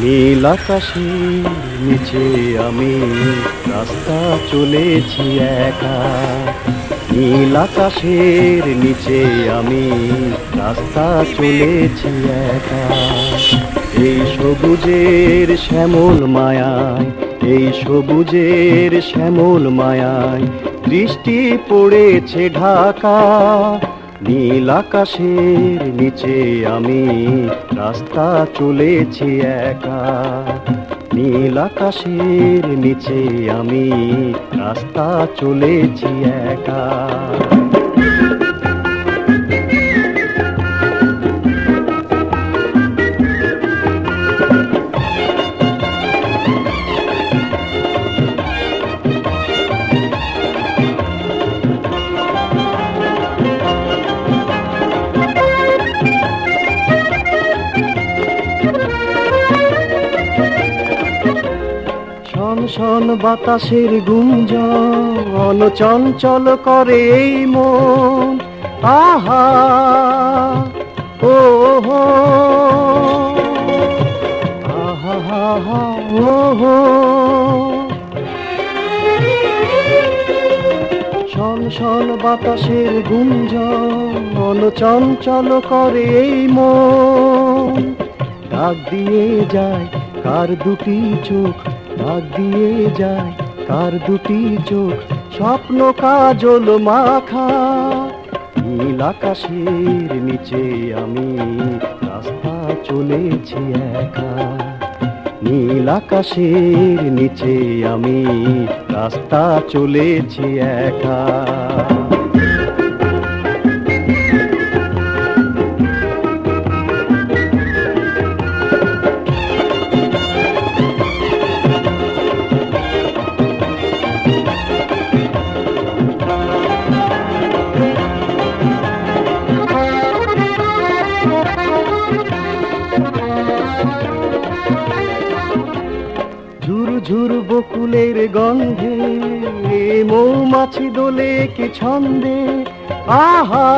নীল আকাশের নিচে আমি রাস্তা চলেছি একা। নীল আকাশের নিচে আমি রাস্তা চলেছি একা। এই সবুজের শ্যামল মায়ায়, এই সবুজের শ্যামল মায়ায় দৃষ্টি পড়েছে ঢাকা। নীল আকাশের নিচে আমি রাস্তা চলেছি একা। নীল আকাশের নিচে আমি রাস্তা চলেছি একা। শন বাতাসের গুঞ্জন চঞ্চল করে এই মন। আহা ও হো, আহা হা হা ও হো। শন শন বাতাসের গুঞ্জন চঞ্চল করে এই মন। ডাক দিয়ে যায় কার দুটি চোখ, ডাক দিয়ে যায় কার দুটি চোখ, স্বপ্ন কাজল মাখা। নীল আকাশের নিচে আমি রাস্তা চলেছি একা। নীল আকাশের নিচে আমি রাস্তা চলেছি একা। ঝুরু ঝুরু বকুলের গন্ধে মৌমাছি দোলে কি ছন্দে। আহা